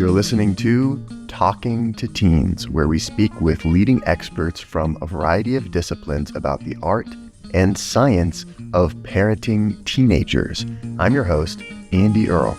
You're listening to Talking to Teens, where we speak with leading experts from a variety of disciplines about the art and science of parenting teenagers. I'm your host, Andy Earle.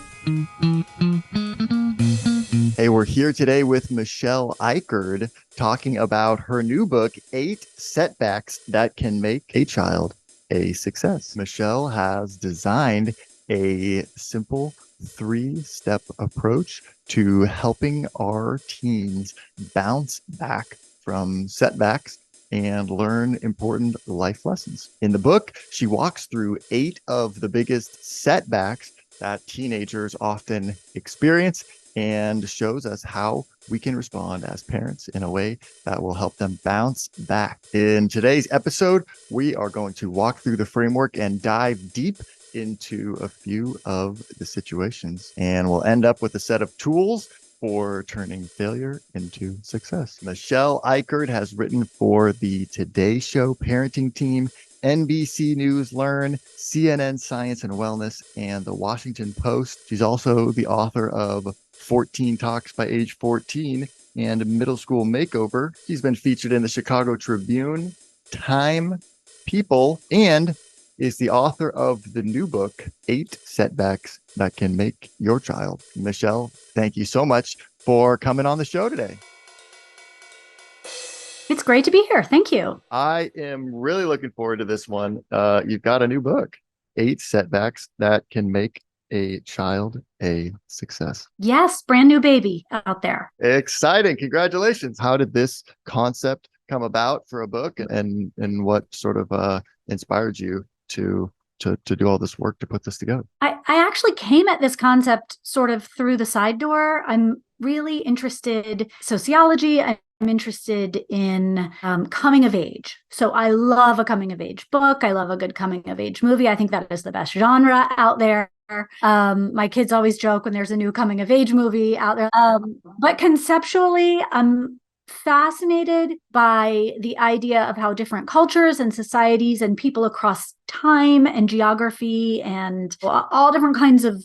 Hey, we're here today with Michelle Icard talking about her new book, 8 Setbacks That Can Make a Child a Success. Michelle has designed a simple 3-step approach to helping our teens bounce back from setbacks and learn important life lessons. In the book, she walks through 8 of the biggest setbacks that teenagers often experience and shows us how we can respond as parents in a way that will help them bounce back. In today's episode, we are going to walk through the framework and dive deep into a few of the situations, and we'll end up with a set of tools for turning failure into success. Michelle Icard has written for the Today Show parenting team, NBC News Learn, CNN Science and Wellness, and the Washington Post. She's also the author of 14 Talks by Age 14 and Middle School Makeover. She's been featured in the Chicago Tribune, Time, People, and is the author of the new book, 8 Setbacks That Can Make Your Child. Michelle, thank you so much for coming on the show today. It's great to be here. Thank you. I am really looking forward to this one. You've got a new book, 8 Setbacks That Can Make a Child a Success. Yes, brand new baby out there. Exciting. Congratulations. How did this concept come about for a book, and what sort of inspired you to do all this work to put this together? I actually came at this concept sort of through the side door. I'm really interested in sociology. I'm interested in coming of age. So I love a coming of age book. I love a good coming of age movie. I think that is the best genre out there. My kids always joke when there's a new coming of age movie out there. But conceptually, I'm fascinated by the idea of how different cultures and societies and people across time and geography and all different kinds of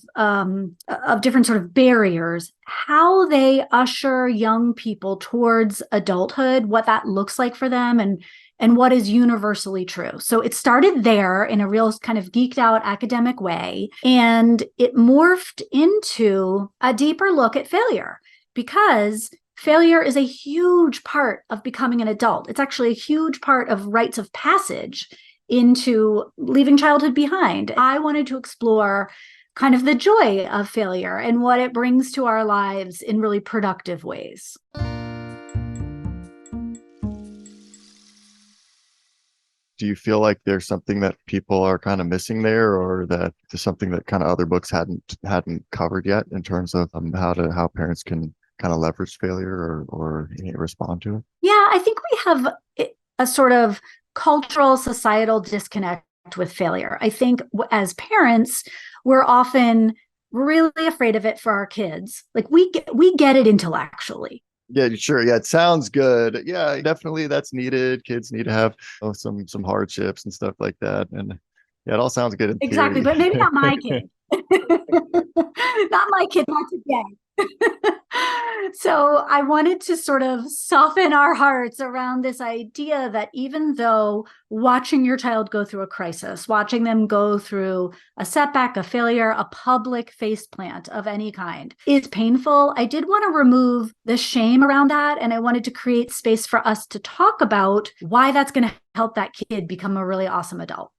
different sort of barriers, how they usher young people towards adulthood, what that looks like for them, and what is universally true. So it started there in a real kind of geeked out academic way, and it morphed into a deeper look at failure, because failure is a huge part of becoming an adult. It's actually a huge part of rites of passage into leaving childhood behind. I wanted to explore kind of the joy of failure and what it brings to our lives in really productive ways. Do you feel like there's something that people are kind of missing there, or that there's something that kind of other books hadn't covered yet in terms of how parents can kind of leverage failure or respond to it? Yeah, I think we have a sort of cultural, societal disconnect with failure. I think as parents, we're often really afraid of it for our kids. Like we get it intellectually. Yeah, sure. Yeah, it sounds good. Yeah, definitely that's needed. Kids need to have some hardships and stuff like that. And yeah, it all sounds good in exactly, theory. But maybe not my kid. Not my kid, not today. So I wanted to sort of soften our hearts around this idea that even though watching your child go through a crisis, watching them go through a setback, a failure, a public faceplant of any kind is painful, I did want to remove the shame around that. And I wanted to create space for us to talk about why that's going to help that kid become a really awesome adult.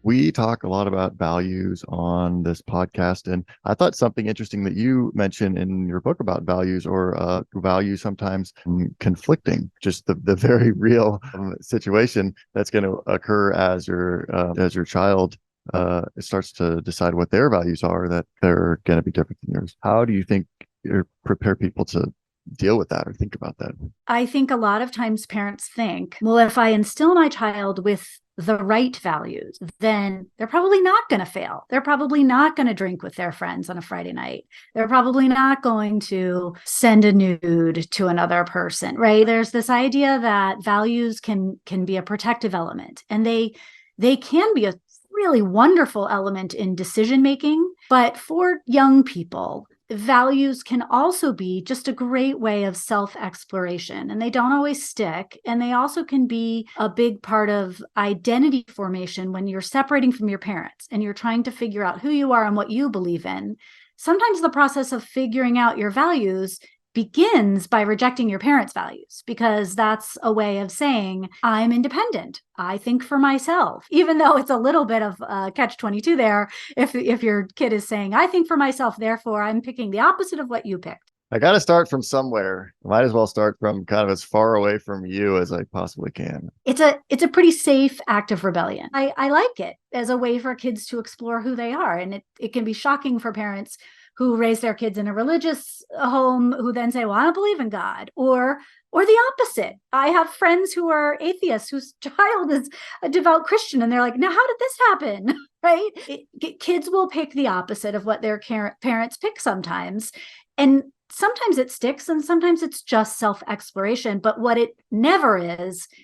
We talk a lot about values on this podcast, and I thought something interesting that you mentioned in your book about values, or values sometimes conflicting, just the very real situation that's going to occur as your child starts to decide what their values are, that they're going to be different than yours. How do you think you prepare people to deal with that or think about that? I think a lot of times parents think, well, if I instill my child with the right values, then they're probably not going to fail. They're probably not going to drink with their friends on a Friday night. They're probably not going to send a nude to another person, right? There's this idea that values can be a protective element, and they can be a really wonderful element in decision making. But for young people, values can also be just a great way of self-exploration, and they don't always stick. And they also can be a big part of identity formation when you're separating from your parents and you're trying to figure out who you are and what you believe in. Sometimes the process of figuring out your values begins by rejecting your parents' values, because that's a way of saying, I'm independent. I think for myself, even though it's a little bit of catch-22 there. If your kid is saying, I think for myself, therefore I'm picking the opposite of what you picked. I got to start from somewhere. I might as well start from kind of as far away from you as I possibly can. It's a pretty safe act of rebellion. I like it as a way for kids to explore who they are. And it can be shocking for parents who raise their kids in a religious home who then say, well, I don't believe in God, or the opposite. I have friends who are atheists whose child is a devout Christian, and they're like, now, how did this happen? Right? Kids will pick the opposite of what their parents pick sometimes. And sometimes it sticks and sometimes it's just self-exploration. But what it never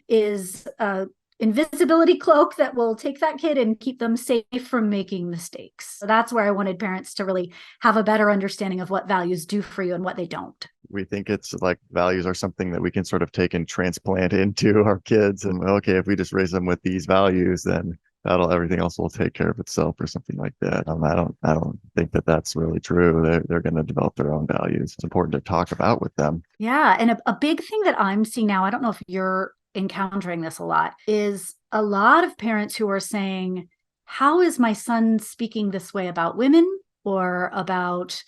is a invisibility cloak that will take that kid and keep them safe from making mistakes. So that's where I wanted parents to really have a better understanding of what values do for you and what they don't. We think it's like values are something that we can sort of take and transplant into our kids. And okay, if we just raise them with these values, then everything else will take care of itself or something like that. I don't think that that's really true. They're going to develop their own values. It's important to talk about with them. Yeah. And a big thing that I'm seeing now, I don't know if you're encountering this a lot, is a lot of parents who are saying, how is my son speaking this way about women or about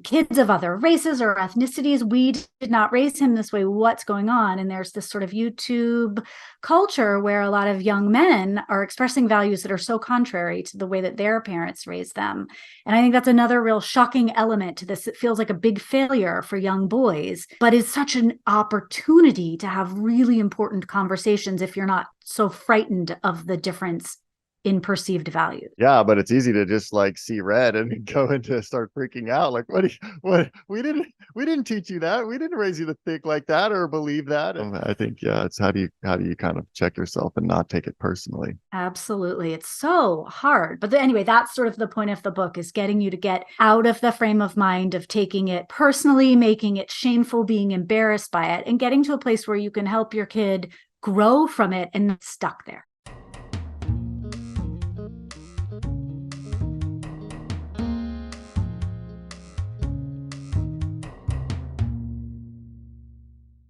kids of other races or ethnicities? We did not raise him this way. What's going on? And there's this sort of YouTube culture where a lot of young men are expressing values that are so contrary to the way that their parents raised them. And I think that's another real shocking element to this. It feels like a big failure for young boys, but is such an opportunity to have really important conversations if you're not so frightened of the difference in perceived values. Yeah, but it's easy to just like see red and go into start freaking out. Like, what? We didn't teach you that. We didn't raise you to think like that or believe that. And I think, yeah, it's how do you kind of check yourself and not take it personally? Absolutely. It's so hard. But anyway, that's sort of the point of the book, is getting you to get out of the frame of mind of taking it personally, making it shameful, being embarrassed by it, and getting to a place where you can help your kid grow from it and not stuck there.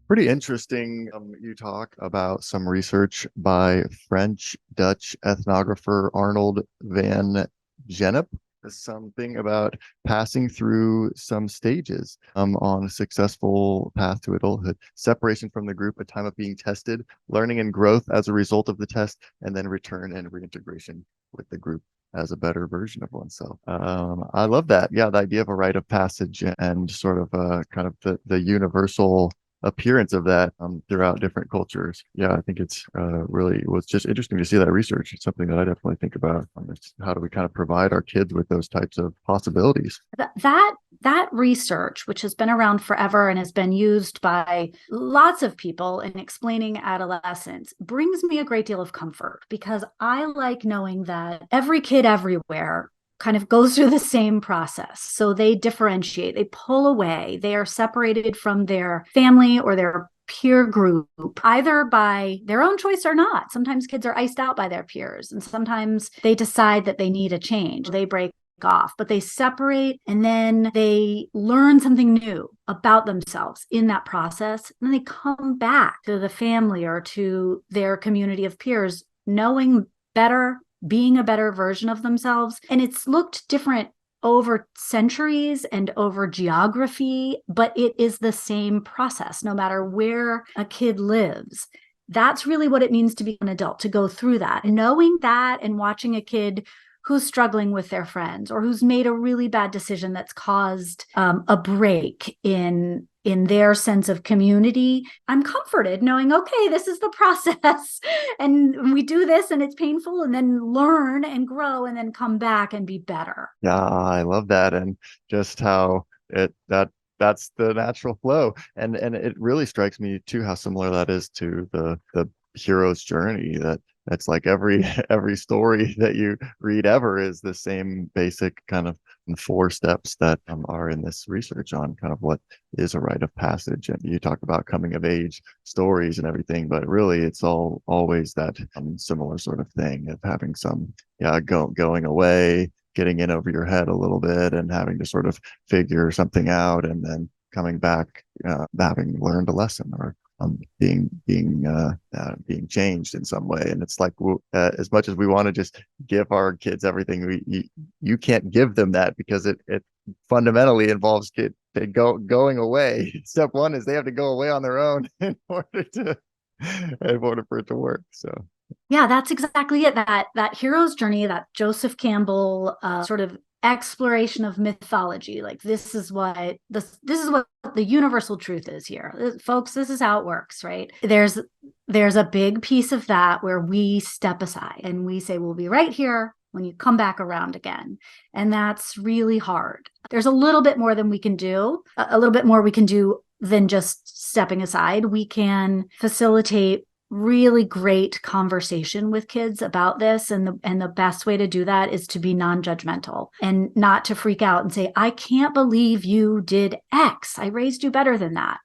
Pretty interesting. You talk about some research by French-Dutch ethnographer Arnold van Gennep, something about passing through some stages on a successful path to adulthood, separation from the group, a time of being tested, learning and growth as a result of the test, and then return and reintegration with the group as a better version of oneself. I love that. Yeah, the idea of a rite of passage and sort of kind of the universal appearance of that throughout different cultures. Yeah, I think it's really was just interesting to see that research. It's something that I definitely think about. How do we kind of provide our kids with those types of possibilities? That research, which has been around forever and has been used by lots of people in explaining adolescence, brings me a great deal of comfort, because I like knowing that every kid everywhere kind of goes through the same process. So they differentiate, they pull away, they are separated from their family or their peer group, either by their own choice or not. Sometimes kids are iced out by their peers, and sometimes they decide that they need a change. They break off, but they separate, and then they learn something new about themselves in that process. And then they come back to the family or to their community of peers, knowing better, being a better version of themselves. And it's looked different over centuries and over geography, but it is the same process no matter where a kid lives. That's really what it means to be an adult, to go through that. Knowing that and watching a kid who's struggling with their friends or who's made a really bad decision that's caused a break in in their sense of community, I'm comforted knowing, okay, this is the process and we do this and it's painful, and then learn and grow and then come back and be better. Yeah, I love that. And just how that's the natural flow. And it really strikes me too how similar that is to the hero's journey. That's like every every story that you read ever is the same basic kind of four steps that are in this research on kind of what is a rite of passage. And you talk about coming of age stories and everything, but really it's all always that similar sort of thing of having some going away, getting in over your head a little bit and having to sort of figure something out, and then coming back having learned a lesson, or being changed in some way. And it's like as much as we want to just give our kids everything, you can't give them that, because it fundamentally involves going away. Step one is they have to go away on their own in order for it to work. So yeah, that's exactly it. That hero's journey, that Joseph Campbell sort of exploration of mythology. Like this is what the universal truth is here, folks. This is how it works, right? There's a big piece of that where we step aside and we say, we'll be right here when you come back around again. And that's really hard. There's a little bit more than we can do, a little bit more we can do than just stepping aside. We can facilitate really great conversation with kids about this. And the best way to do that is to be non-judgmental and not to freak out and say, I can't believe you did X. I raised you better than that.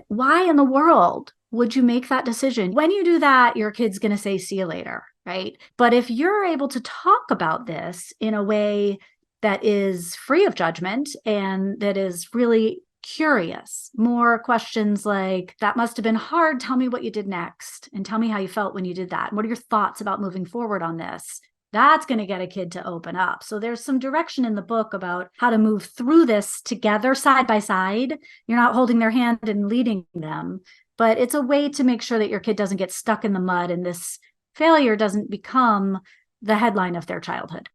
Why in the world would you make that decision? When you do that, your kid's going to say, see you later, right? But if you're able to talk about this in a way that is free of judgment and that is really curious, more questions like, that must have been hard. Tell me what you did next, and tell me how you felt when you did that. And what are your thoughts about moving forward on this? That's going to get a kid to open up. So there's some direction in the book about how to move through this together, side by side. You're not holding their hand and leading them, but it's a way to make sure that your kid doesn't get stuck in the mud and this failure doesn't become the headline of their childhood.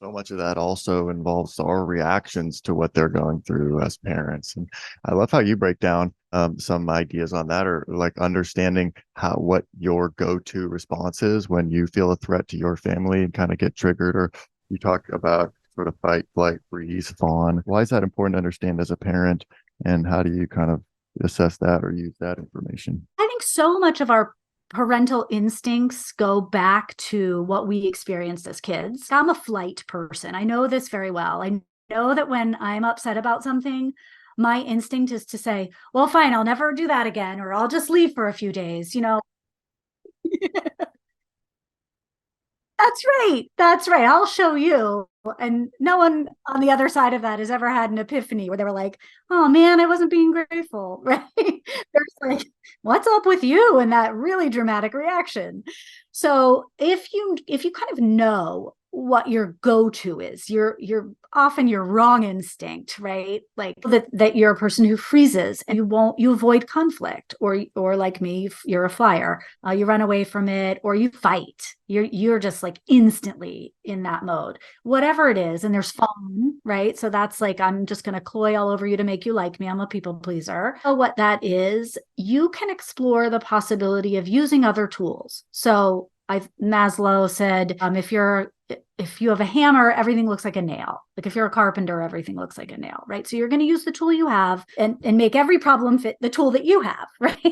So much of that also involves our reactions to what they're going through as parents. And I love how you break down some ideas on that, or like understanding what your go-to response is when you feel a threat to your family and kind of get triggered, or you talk about sort of fight, flight, freeze, fawn. Why is that important to understand as a parent, and how do you kind of assess that or use that information? I think so much of our parental instincts go back to what we experienced as kids. I'm a flight person. I know this very well. I know that when I'm upset about something, my instinct is to say, well, fine, I'll never do that again, or I'll just leave for a few days, That's right. That's right. I'll show you. And no one on the other side of that has ever had an epiphany where they were like, oh man, I wasn't being grateful, right? There's like, what's up with you? And that really dramatic reaction. So if you kind of know what your go-to is, you're often your wrong instinct, right? Like that you're a person who freezes and you avoid conflict, or like me, you're a flyer, you run away from it, or you fight. You're just like instantly in that mode, whatever it is. And there's fun, right? So that's like, I'm just going to cloy all over you to make you like me. I'm a people pleaser. So what that is, you can explore the possibility of using other tools. So Maslow said, if you have a hammer, everything looks like a nail. Like if you're a carpenter, everything looks like a nail, right? So you're going to use the tool you have and make every problem fit the tool that you have, right?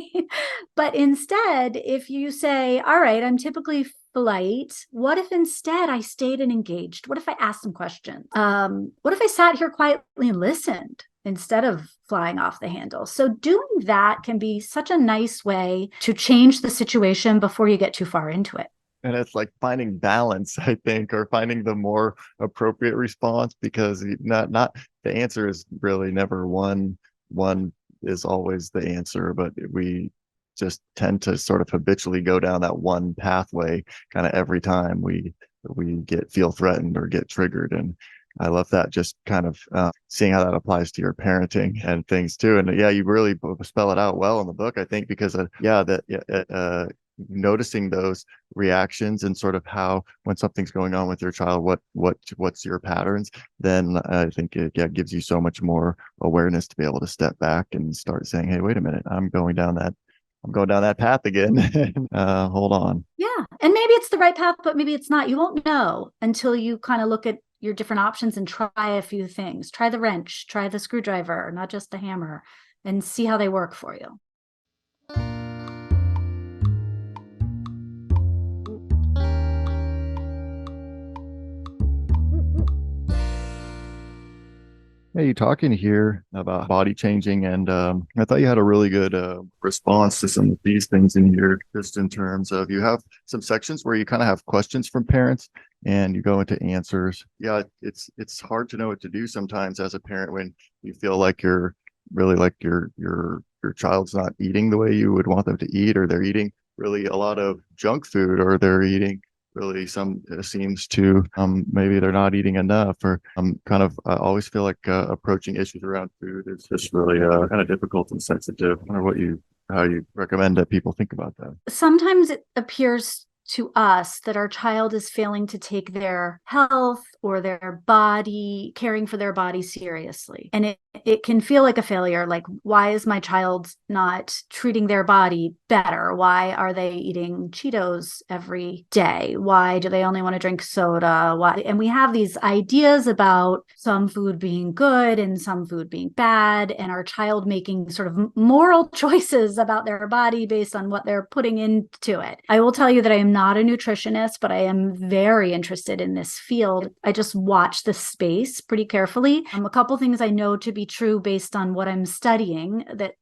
But instead, if you say, all right, I'm typically polite, what if instead I stayed and engaged? What if I asked some questions? What if I sat here quietly and listened instead of flying off the handle? So doing that can be such a nice way to change the situation before you get too far into it. And it's like finding balance, I think, or finding the more appropriate response, because not the answer is really never one is always the answer, but we just tend to sort of habitually go down that one pathway kind of every time we feel threatened or get triggered. And I love that, just kind of seeing how that applies to your parenting and things too. And yeah, you really spell it out well in the book, I think, because noticing those reactions and sort of how, when something's going on with your child, what's your patterns, then I think it, yeah, gives you so much more awareness to be able to step back and start saying, hey, wait a minute, I'm going down that path again. Hold on. Yeah. And maybe it's the right path, but maybe it's not. You won't know until you kind of look at your different options and try a few things. Try the wrench, try the screwdriver, not just the hammer, and see how they work for you. Hey, you talking here about body changing, and I thought you had a really good response to some of these things in here, just in terms of you have some sections where you kind of have questions from parents and you go into answers. Yeah, it's hard to know what to do sometimes as a parent when you feel like you're really like your child's not eating the way you would want them to eat, or they're eating really a lot of junk food, or they're eating really some seems to maybe they're not eating enough, or kind of I always feel like approaching issues around food is just really kind of difficult and sensitive. I wonder what you how you recommend that people think about that. Sometimes it appears to us that our child is failing to take their health or their body, caring for their body seriously. And it can feel like a failure. Like, why is my child not treating their body better? Why are they eating Cheetos every day? Why do they only want to drink soda? Why? And we have these ideas about some food being good and some food being bad, and our child making sort of moral choices about their body based on what they're putting into it. I will tell you that I am not a nutritionist, but I am very interested in this field. I just watch the space pretty carefully. A couple things I know to be true based on what I'm studying that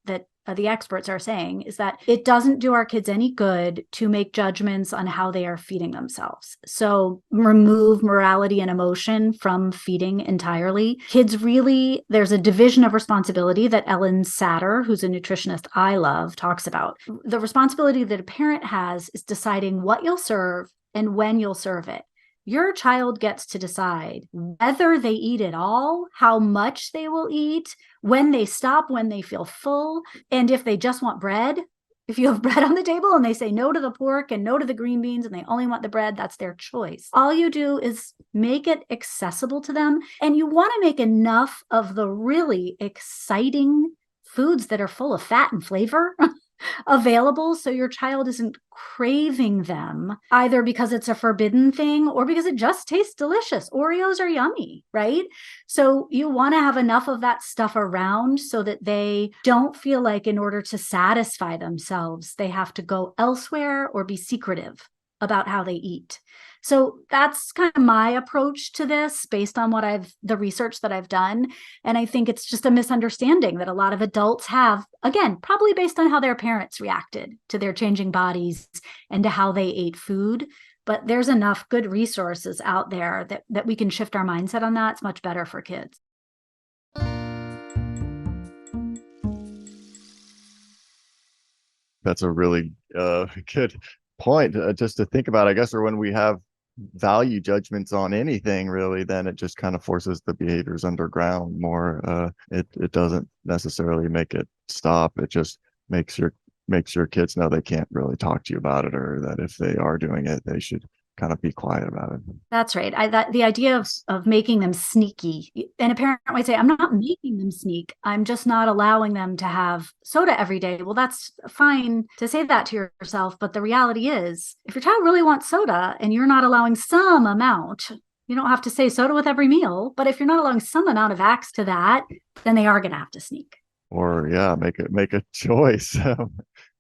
the experts are saying is that it doesn't do our kids any good to make judgments on how they are feeding themselves. So remove morality and emotion from feeding entirely. Kids really, there's a division of responsibility that Ellen Satter, who's a nutritionist I love, talks about. The responsibility that a parent has is deciding what you'll serve and when you'll serve it. Your child gets to decide whether they eat at all, how much they will eat, when they stop, when they feel full, and if they just want bread. If you have bread on the table and they say no to the pork and no to the green beans and they only want the bread, that's their choice. All you do is make it accessible to them. And you want to make enough of the really exciting foods that are full of fat and flavor available so your child isn't craving them either because it's a forbidden thing or because it just tastes delicious. Oreos are yummy, right? So you want to have enough of that stuff around so that they don't feel like in order to satisfy themselves, they have to go elsewhere or be secretive about how they eat. So that's kind of my approach to this based on the research that I've done. And I think it's just a misunderstanding that a lot of adults have, again, probably based on how their parents reacted to their changing bodies and to how they ate food. But there's enough good resources out there that we can shift our mindset on that. It's much better for kids. That's a really good point just to think about, I guess, or when we have value judgments on anything really, then it just kind of forces the behaviors underground more. It doesn't necessarily make it stop. It just makes your kids know they can't really talk to you about it, or that if they are doing it, they should kind of be quiet about it. That's right. The idea of making them sneaky, and a parent might say, I'm not making them sneak. I'm just not allowing them to have soda every day. Well, that's fine to say that to yourself. But the reality is, if your child really wants soda and you're not allowing some amount, you don't have to say soda with every meal. But if you're not allowing some amount of access to that, then they are going to have to sneak. Or yeah, make a choice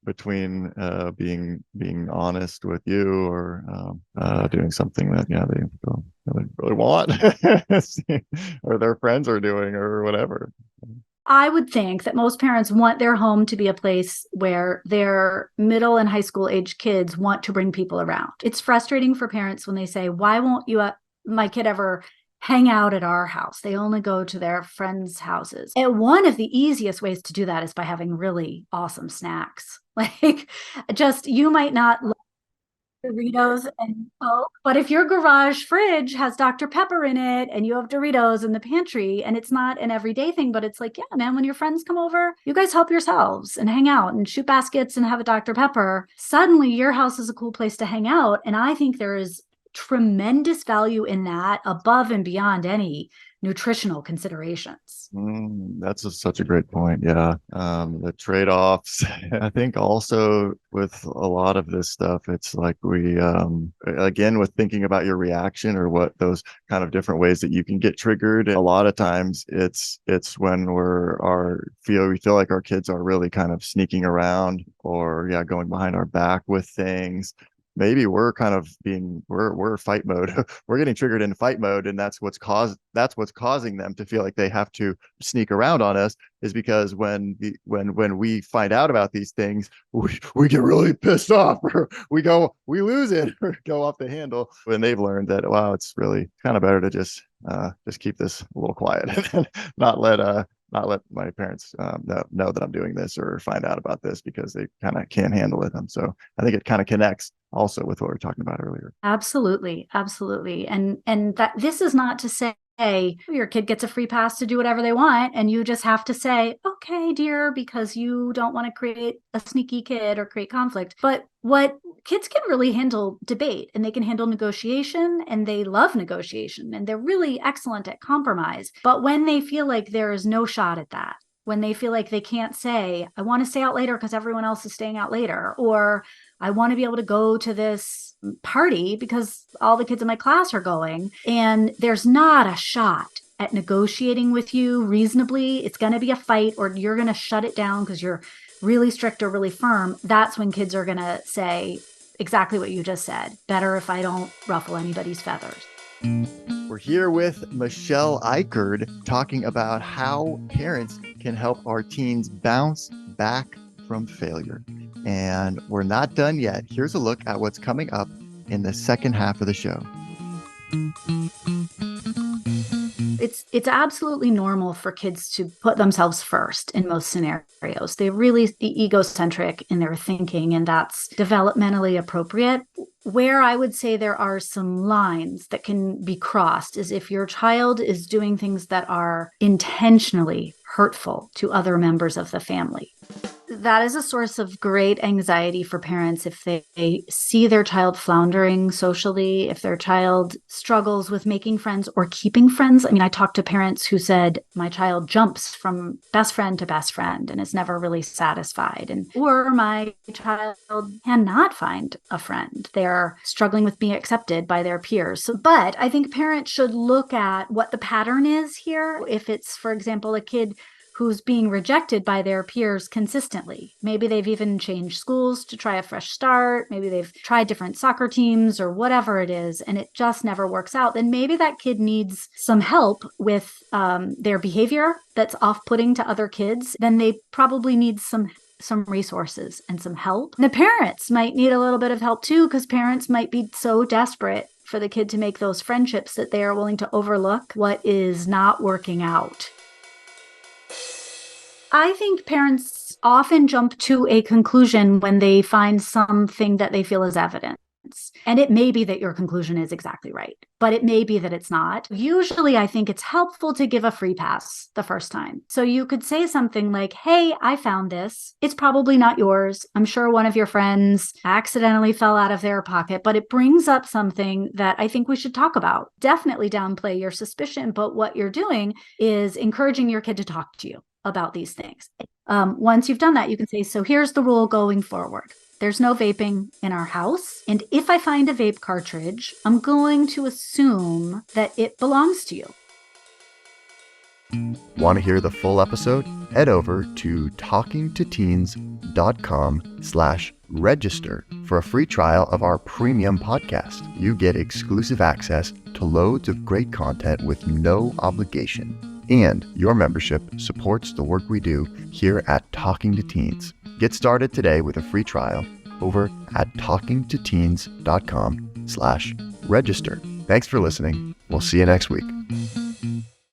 between being honest with you, or doing something that yeah they really want or their friends are doing, or whatever. I would think that most parents want their home to be a place where their middle and high school age kids want to bring people around. It's frustrating for parents when they say, why won't my kid ever hang out at our house? They only go to their friends' houses. And one of the easiest ways to do that is by having really awesome snacks. Like, just, you might not Doritos and Coke. But if your garage fridge has Dr. Pepper in it and you have Doritos in the pantry and it's not an everyday thing, but it's like, yeah, man, when your friends come over, you guys help yourselves and hang out and shoot baskets and have a Dr. Pepper. Suddenly your house is a cool place to hang out. And I think there is tremendous value in that above and beyond any nutritional considerations. Such a great point. Yeah. The trade-offs. I think also with a lot of this stuff, it's like again, with thinking about your reaction or what those kind of different ways that you can get triggered. A lot of times it's when we feel like our kids are really kind of sneaking around or going behind our back with things. Maybe we're kind of we're fight mode. We're getting triggered in fight mode, and that's what's causing them to feel like they have to sneak around on us, is because when we find out about these things, we get really pissed off, or we lose it or go off the handle, when they've learned that, wow, it's really kind of better to just keep this a little quiet and not let my parents know that I'm doing this or find out about this, because they kind of can't handle it. So I think it kind of connects also with what we were talking about earlier. Absolutely. Absolutely. And that this is not to say your kid gets a free pass to do whatever they want, and you just have to say, okay, dear, because you don't want to create a sneaky kid or create conflict. But what kids can really handle debate, and they can handle negotiation, and they love negotiation, and they're really excellent at compromise. But when they feel like there is no shot at that, when they feel like they can't say, I want to stay out later because everyone else is staying out later, or I want to be able to go to this party because all the kids in my class are going, and there's not a shot at negotiating with you reasonably, it's going to be a fight, or you're going to shut it down because you're really strict or really firm. That's when kids are going to say exactly what you just said. Better if I don't ruffle anybody's feathers. We're here with Michelle Icard talking about how parents can help our teens bounce back from failure. And we're not done yet. Here's a look at what's coming up in the second half of the show. It's absolutely normal for kids to put themselves first in most scenarios. They're really egocentric in their thinking, and that's developmentally appropriate. Where I would say there are some lines that can be crossed is if your child is doing things that are intentionally hurtful to other members of the family. That is a source of great anxiety for parents if they see their child floundering socially, if their child struggles with making friends or keeping friends. I mean, I talked to parents who said, my child jumps from best friend to best friend and is never really satisfied. Or my child cannot find a friend. They're struggling with being accepted by their peers. But I think parents should look at what the pattern is here. If it's, for example, a kid who's being rejected by their peers consistently. Maybe they've even changed schools to try a fresh start. Maybe they've tried different soccer teams or whatever it is, and it just never works out. Then maybe that kid needs some help with their behavior that's off-putting to other kids. Then they probably need some resources and some help. And the parents might need a little bit of help too, because parents might be so desperate for the kid to make those friendships that they are willing to overlook what is not working out. I think parents often jump to a conclusion when they find something that they feel is evidence. And it may be that your conclusion is exactly right, but it may be that it's not. Usually, I think it's helpful to give a free pass the first time. So you could say something like, hey, I found this. It's probably not yours. I'm sure one of your friends accidentally fell out of their pocket, but it brings up something that I think we should talk about. Definitely downplay your suspicion, but what you're doing is encouraging your kid to talk to you about these things. Once you've done that, you can say, so here's the rule going forward. There's no vaping in our house. And if I find a vape cartridge, I'm going to assume that it belongs to you. Want to hear the full episode? Head over to talkingtoteens.com/register for a free trial of our premium podcast. You get exclusive access to loads of great content with no obligation. And your membership supports the work we do here at Talking to Teens. Get started today with a free trial over at talkingtoteens.com/register. Thanks for listening. We'll see you next week.